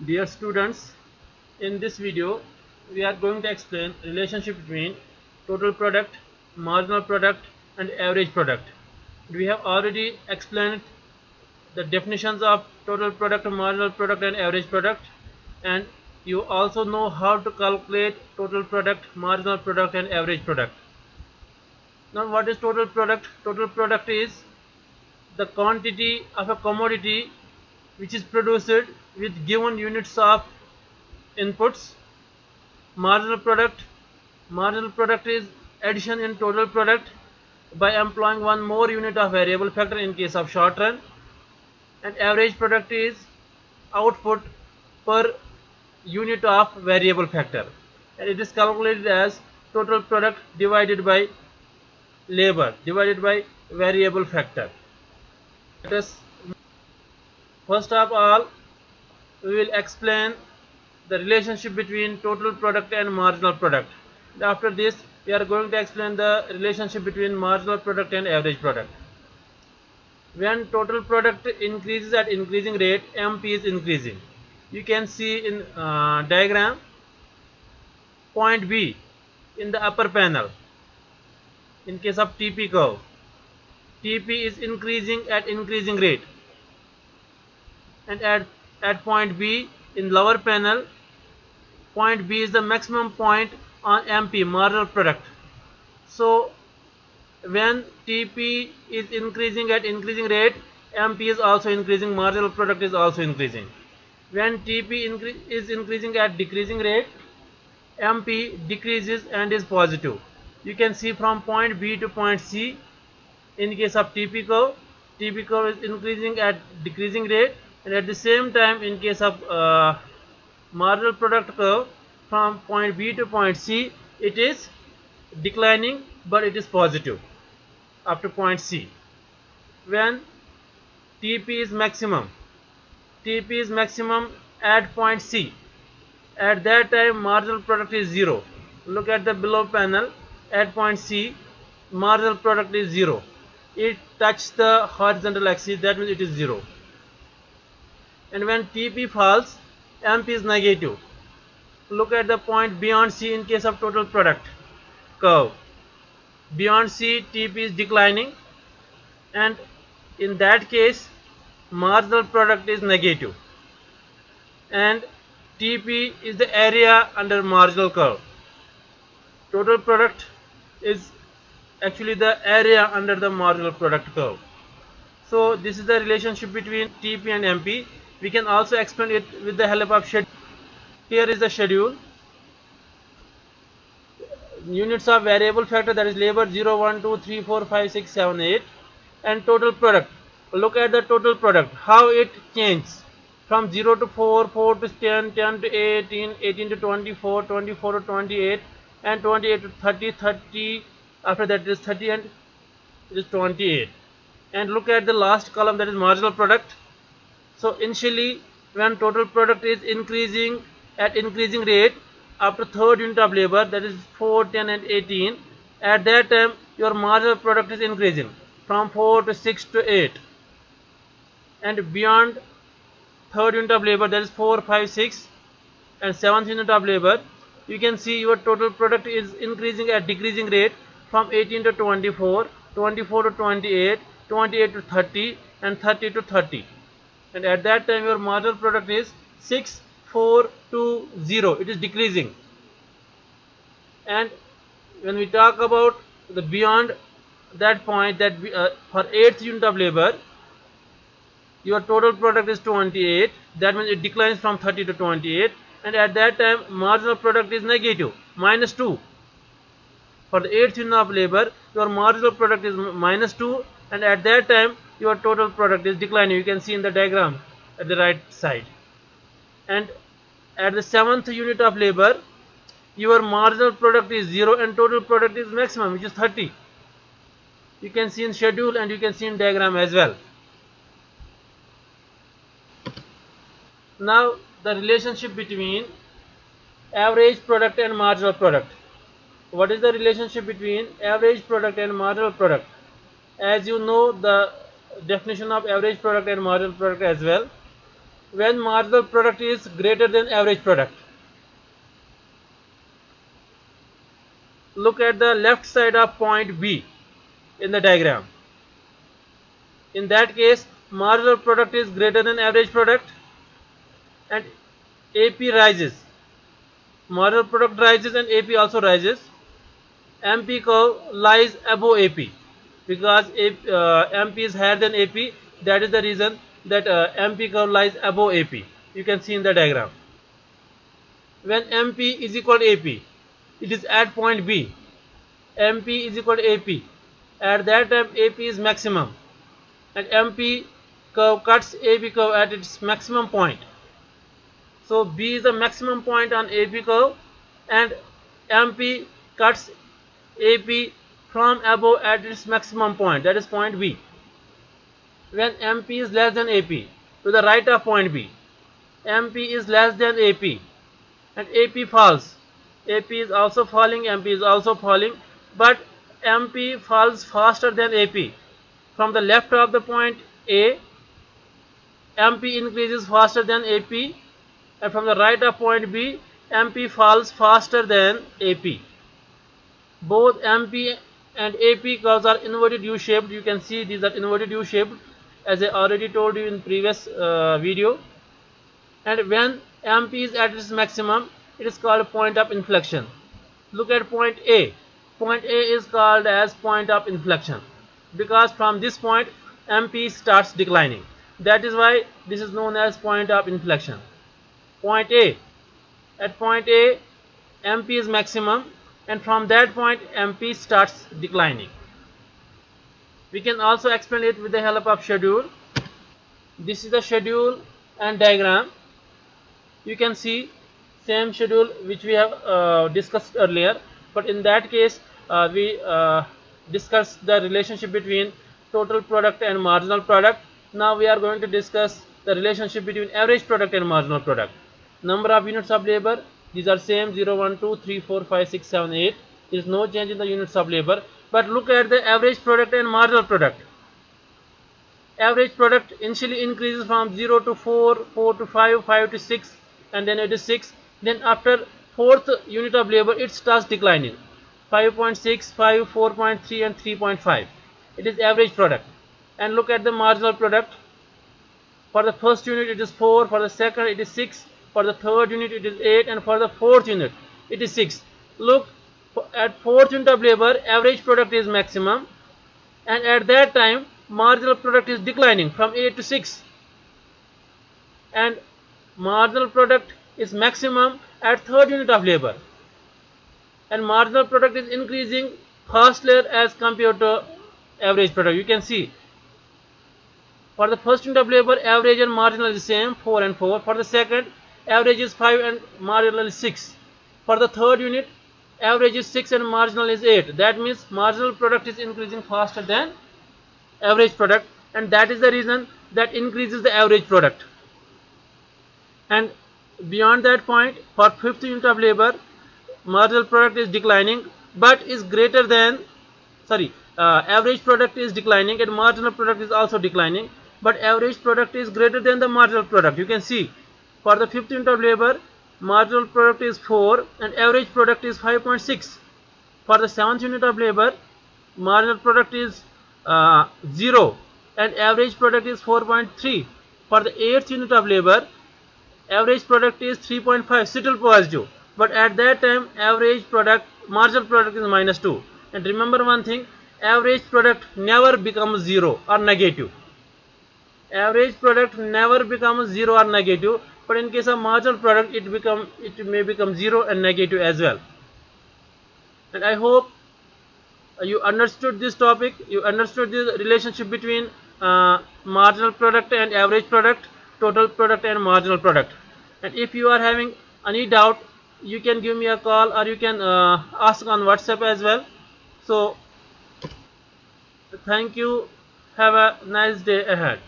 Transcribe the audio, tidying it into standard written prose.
Dear students, in this video we are going to explain relationship between total product, marginal product and average product. We have already explained the definitions of total product, marginal product and average product, and you also know how to calculate total product, marginal product and average product. Now what is total product? Total product is the quantity of a commodity which is produced with given units of inputs. Marginal product is addition in total product by employing one more unit of variable factor in case of short run, and average product is output per unit of variable factor, and it is calculated as total product divided by labor divided by variable factor. Let us first of all we will explain the relationship between total product and marginal product. After this, we are going to explain the relationship between marginal product and average product. When total product increases at increasing rate, MP is increasing. You can see in diagram point B in the upper panel. In case of TP curve, TP is increasing at increasing rate, and at point B in lower panel, point B is the maximum point on MP, marginal product. So when TP is increasing at increasing rate, MP is also increasing, marginal product is also increasing. When TP is increasing at decreasing rate, MP decreases and is positive. You can see from point B to point C. In case of TP curve is increasing at decreasing rate, and at the same time in case of marginal product curve, from point B to point C it is declining but it is positive up to point C. When TP is maximum at point C, at that time marginal product is 0. Look at the below panel. At point C, marginal product is 0. It touches the horizontal axis, that means it is 0. And when TP falls, MP is negative. Look at the point beyond C in case of total product curve. Beyond C, TP is declining, and in that case marginal product is negative, and TP is the area under marginal curve. Total product is actually the area under the marginal product curve. So this is the relationship between TP and MP. We can also explain it with the help of schedule. Here is the schedule. Units of variable factor, that is labor 0, 1, 2, 3, 4, 5, 6, 7, 8, and total product. Look at the total product, how it changes from 0 to 4, 4 to 10, 10 to 18, 18 to 24, 24 to 28, and 28 to 30, 30, after that it is 30 and it is 28. And look at the last column, that is marginal product. So initially when total product is increasing at increasing rate, after third unit of labor, that is 4, 10 and 18, at that time your marginal product is increasing from 4 to 6 to 8, and beyond third unit of labor, that is 4, 5, 6 and seventh unit of labor, you can see your total product is increasing at decreasing rate from 18 to 24, 24 to 28, 28 to 30 and 30 to 30, and at that time your marginal product is 6, 4, 2, 0. It is decreasing. And when we talk about the beyond that point, that for 8th unit of labor your total product is 28, that means it declines from 30 to 28, and at that time marginal product is negative, minus 2. For the 8th unit of labor your marginal product is minus 2, and at that time your total product is declining. You can see in the diagram at the right side. And at the 7th unit of labor your marginal product is 0 and total product is maximum, which is 30. You can see in schedule and you can see in diagram as well. Now the relationship between average product and marginal product. What is the relationship between average product and marginal product? As you know the definition of average product and marginal product as well. when marginal product is greater than average product. Look at the left side of point B in the diagram. In that case, marginal product is greater than average product and AP rises. Marginal product rises and AP also rises. MP curve lies above AP because MP is higher than AP. That is the reason that MP curve lies above AP. You can see in the diagram. When MP is equal to AP, it is at point B. MP is equal to AP. At that time, AP is maximum, and MP curve cuts AP curve at its maximum point. So B is the maximum point on AP curve, and MP cuts AP from above at its maximum point, that is point B. When MP is less than AP, to the right of point B, MP is less than AP and AP falls. AP is also falling, MP is also falling, but MP falls faster than AP. From the left of the point A, MP increases faster than AP, and from the right of point B, MP falls faster than AP. Both MP and AP curves are inverted U-shaped. You can see these are inverted U-shaped, as I already told you in previous video. And when MP is at its maximum, it is called point of inflection. Look at point A. Point A is called as point of inflection because from this point MP starts declining. That is why this is known as point of inflection. Point A. At point A, MP is maximum, and from that point MP starts declining. We can also explain it with the help of schedule. This is the schedule and diagram. You can see same schedule which we have discussed earlier, but in that case we discussed the relationship between total product and marginal product. Now we are going to discuss the relationship between average product and marginal product. Number of units of labor, these are same 0, 1, 2, 3, 4, 5, 6, 7, 8. There is no change in the units of labor. But look at the average product and marginal product. Average product initially increases from 0 to 4, 4 to 5, 5 to 6, and then it is 6. Then after 4th unit of labor, it starts declining. 5.6, 5, 4.3 and 3.5. It is average product. And look at the marginal product. For the first unit it is 4, for the second it is 6, for the third unit it is 8, and for the fourth unit it is 6. Look, at 4th unit of labor, average product is maximum, and at that time marginal product is declining from 8 to 6, and marginal product is maximum at 3rd unit of labor, and marginal product is increasing faster as compared to average product. You can see for the first unit of labor, average and marginal is same, 4 and 4. For the second, average is 5 and marginal is 6. For the third unit, average is 6 and marginal is 8. That means marginal product is increasing faster than average product, and that is the reason that increases the average product. And beyond that point, for 5th unit of labor, marginal product is declining but is greater than, average product is declining and marginal product is also declining, but average product is greater than the marginal product. You can see for the 5th unit of labor, marginal product is 4 and average product is 5.6. For the 7th unit of labor, marginal product is 0 and average product is 4.3. For the 8th unit of labor, average product is 3.5, still positive, but at that time average product, marginal product is minus 2. And remember one thing, average product never becomes 0 or negative. Average product never becomes 0 or negative, but in case of marginal product it may become 0 and negative as well. And I hope you understood this topic, you understood the relationship between marginal product and average product, total product and marginal product. And if you are having any doubt, you can give me a call or you can ask on WhatsApp as well. So thank you, have a nice day ahead.